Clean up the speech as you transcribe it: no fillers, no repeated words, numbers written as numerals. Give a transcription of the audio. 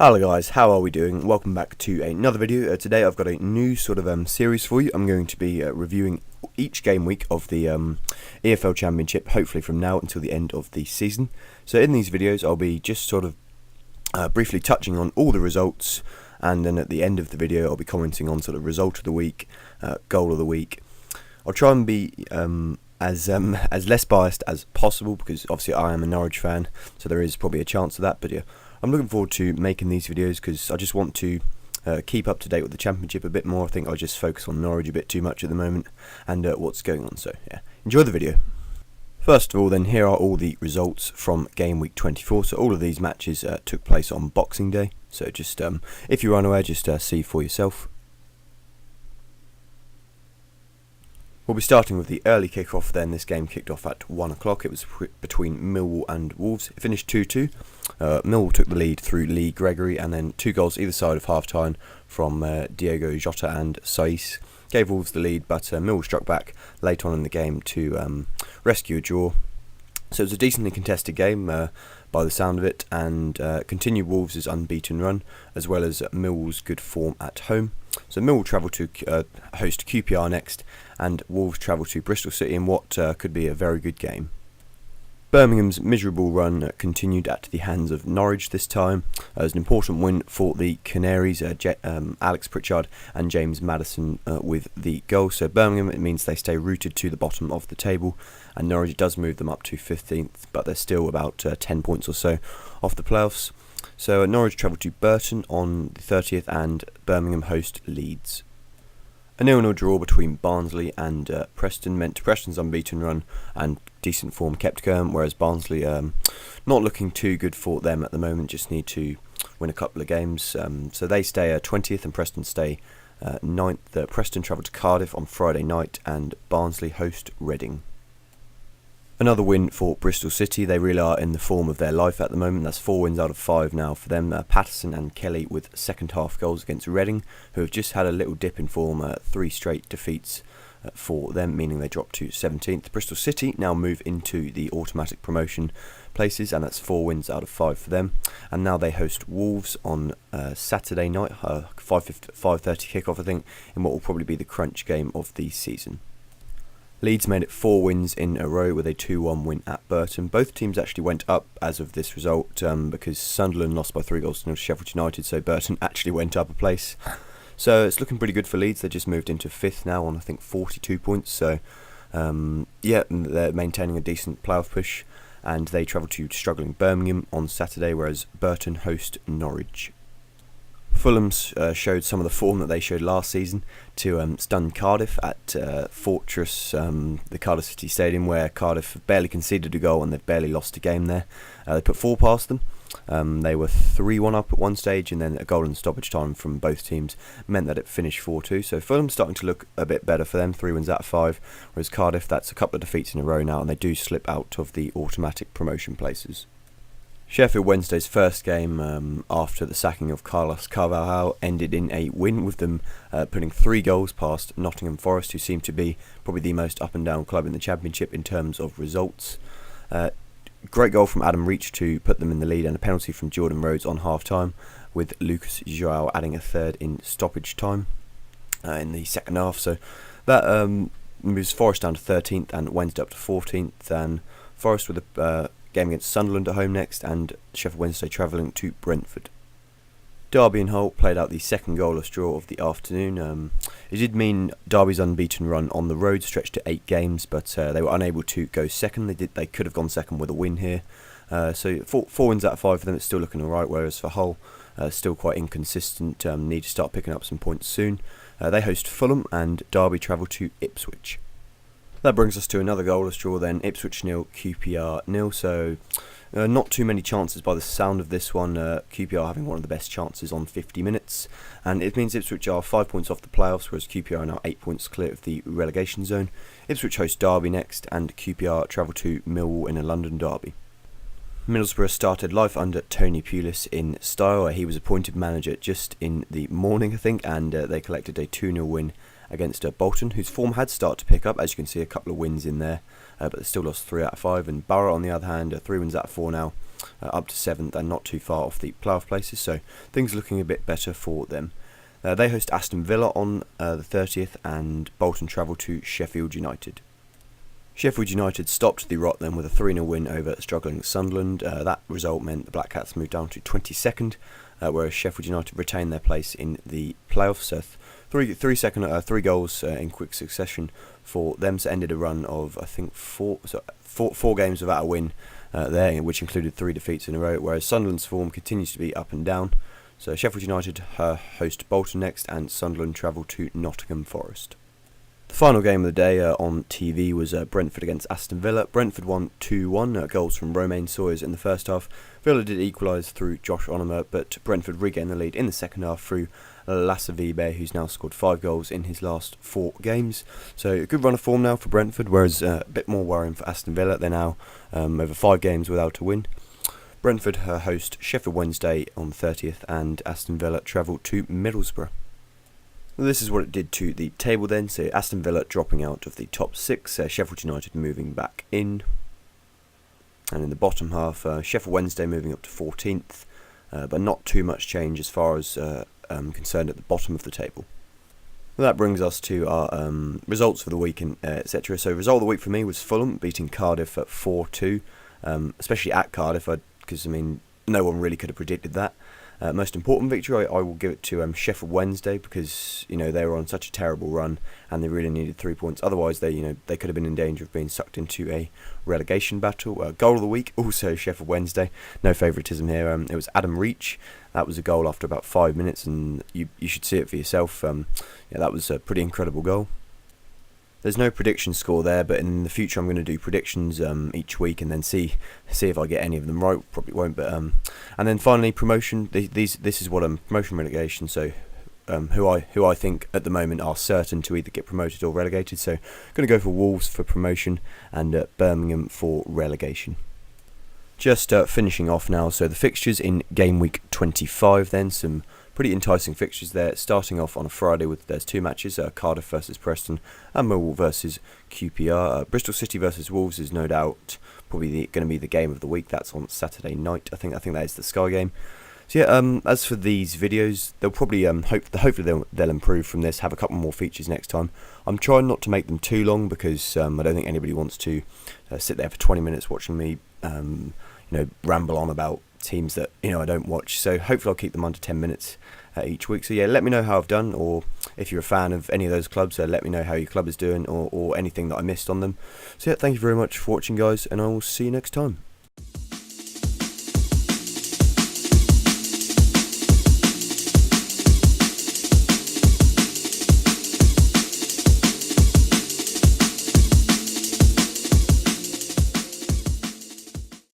Hello guys, how are we doing? Welcome back to another video. Today I've got a new sort of series for you. I'm going to be reviewing each game week of the EFL Championship, hopefully from now until the end of the season. So in these videos I'll be just sort of briefly touching on all the results, and then at the end of the video I'll be commenting on sort of result of the week, goal of the week. I'll try and be as less biased as possible, because obviously I am a Norwich fan, so there is probably a chance of that, but yeah. I'm looking forward to making these videos because I just want to keep up to date with the Championship a bit more. I think I just focus on Norwich a bit too much at the moment and what's going on. So yeah, enjoy the video. First of all then, here are all the results from game week 24. So all of these matches took place on Boxing Day. So just if you're unaware, just see for yourself. We'll be starting with the early kick-off then. This game kicked off at 1 o'clock. It was between Millwall and Wolves. It finished 2-2. Millwall took the lead through Lee Gregory, and then 2 goals either side of half-time from Diogo Jota and Saiss gave Wolves the lead, but Millwall struck back late on in the game to rescue a draw. So it was a decently contested game by the sound of it, and continued Wolves' unbeaten run, as well as Millwall's good form at home. So Millwall travel to host QPR next, and Wolves travel to Bristol City in what could be a very good game. Birmingham's miserable run continued at the hands of Norwich this time. It was an important win for the Canaries, Alex Pritchard and James Maddison with the goal. So Birmingham, it means they stay rooted to the bottom of the table, and Norwich does move them up to 15th, but they're still about 10 points or so off the playoffs. So Norwich travel to Burton on the 30th, and Birmingham host Leeds. A 0-0 draw between Barnsley and Preston meant Preston's unbeaten run and decent form kept going, whereas Barnsley not looking too good for them at the moment, just need to win a couple of games. So they stay 20th and Preston stay 9th. Preston travel to Cardiff on Friday night, and Barnsley host Reading. Another win for Bristol City. They really are in the form of their life at the moment. That's 4 wins out of 5 now for them. Patterson and Kelly with second half goals against Reading, who have just had a little dip in form. 3 straight defeats for them, meaning they drop to 17th. Bristol City now move into the automatic promotion places, and that's 4 wins out of 5 for them. And now they host Wolves on Saturday night, 5:30 kickoff, I think, in what will probably be the crunch game of the season. Leeds made it 4 wins in a row with a 2-1 win at Burton. Both teams actually went up as of this result because Sunderland lost by 3 goals to Sheffield United, so Burton actually went up a place. So it's looking pretty good for Leeds. They just moved into 5th now on, I think, 42 points. So yeah, they're maintaining a decent playoff push, and they travel to struggling Birmingham on Saturday, whereas Burton host Norwich. Fulham showed some of the form that they showed last season to stun Cardiff at Fortress, the Cardiff City Stadium, where Cardiff barely conceded a goal and they've barely lost a game there. They put 4 past them. They were 3-1 up at one stage, and then a goal in stoppage time from both teams meant that it finished 4-2. So Fulham's starting to look a bit better for them, 3 wins out of 5, whereas Cardiff, that's a couple of defeats in a row now, and they do slip out of the automatic promotion places. Sheffield Wednesday's first game after the sacking of Carlos Carvalhal ended in a win, with them putting 3 goals past Nottingham Forest, who seem to be probably the most up and down club in the Championship in terms of results. Great goal from Adam Reach to put them in the lead, and a penalty from Jordan Rhodes on half-time, with Lucas João adding a third in stoppage time in the second half. So that moves Forest down to 13th and Wednesday up to 14th, and Forest with a game against Sunderland at home next, and Sheffield Wednesday travelling to Brentford. Derby and Hull played out the second goalless draw of the afternoon. It did mean Derby's unbeaten run on the road stretched to 8 games, but they were unable to go second. They could have gone second with a win here. So 4 wins out of 5 for them. It's still looking alright, whereas for Hull, still quite inconsistent. Need to start picking up some points soon. They host Fulham, and Derby travel to Ipswich. That brings us to another goalless draw then, Ipswich 0, QPR 0, so not too many chances by the sound of this one, QPR having one of the best chances on 50 minutes, and it means Ipswich are 5 points off the playoffs, whereas QPR are now 8 points clear of the relegation zone. Ipswich host Derby next, and QPR travel to Millwall in a London derby. Middlesbrough started life under Tony Pulis in style. He was appointed manager just in the morning, I think, and they collected a 2-0 win against Bolton, whose form had started to pick up. As you can see, a couple of wins in there, but they still lost 3 out of 5. And Borough, on the other hand, 3 wins out of 4 now, up to 7th and not too far off the playoff places, so things are looking a bit better for them. They host Aston Villa on the 30th, and Bolton travel to Sheffield United. Sheffield United stopped the rot then with a 3-0 win over struggling Sunderland. That result meant the Black Cats moved down to 22nd, whereas Sheffield United retained their place in the playoffs. So three goals in quick succession for them. So ended a run of, I think, four games without a win there, which included 3 defeats in a row, whereas Sunderland's form continues to be up and down. So Sheffield United host Bolton next, and Sunderland travel to Nottingham Forest. The final game of the day on TV was Brentford against Aston Villa. Brentford won 2-1, goals from Romain Sawyers in the first half. Villa did equalise through Josh Onomah, but Brentford regained the lead in the second half through Lassavibe, who's now scored 5 goals in his last 4 games. So a good run of form now for Brentford, whereas a bit more worrying for Aston Villa. They're now over 5 games without a win. Brentford host Sheffield Wednesday on the 30th, and Aston Villa travel to Middlesbrough. Well, this is what it did to the table then. So Aston Villa dropping out of the top 6, Sheffield United moving back in. And in the bottom half, Sheffield Wednesday moving up to 14th, but not too much change as far as concerned at the bottom of the table. Well, that brings us to our results for the week, etc. So result of the week for me was Fulham beating Cardiff at 4-2, especially at Cardiff, because no one really could have predicted that. Most important victory, I will give it to Sheffield Wednesday, because they were on such a terrible run and they really needed 3 points. Otherwise, they could have been in danger of being sucked into a relegation battle. Goal of the week, also Sheffield Wednesday. No favouritism here. It was Adam Reach. That was a goal after about 5 minutes, and you should see it for yourself. That was a pretty incredible goal. There's no prediction score there, but in the future I'm going to do predictions each week and then see if I get any of them right. Probably won't, but and then finally promotion. This is what promotion relegation. So who I think at the moment are certain to either get promoted or relegated. So going to go for Wolves for promotion and Birmingham for relegation. Just finishing off now. So the fixtures in Gameweek 25. Then some pretty enticing fixtures there, starting off on a Friday with there's 2 matches, Cardiff versus Preston and Millwall versus QPR. Bristol City versus Wolves is no doubt probably going to be the game of the week. That's on Saturday night. I think that is the Sky game. So yeah, as for these videos, they'll probably hopefully they'll improve from this, have a couple more features next time. I'm trying not to make them too long, because I don't think anybody wants to sit there for 20 minutes watching me ramble on about teams that I don't watch. So hopefully I'll keep them under 10 minutes each week. So yeah, let me know how I've done, or if you're a fan of any of those clubs, let me know how your club is doing, or anything that I missed on them. So yeah, thank you very much for watching, guys, and I will see you next time.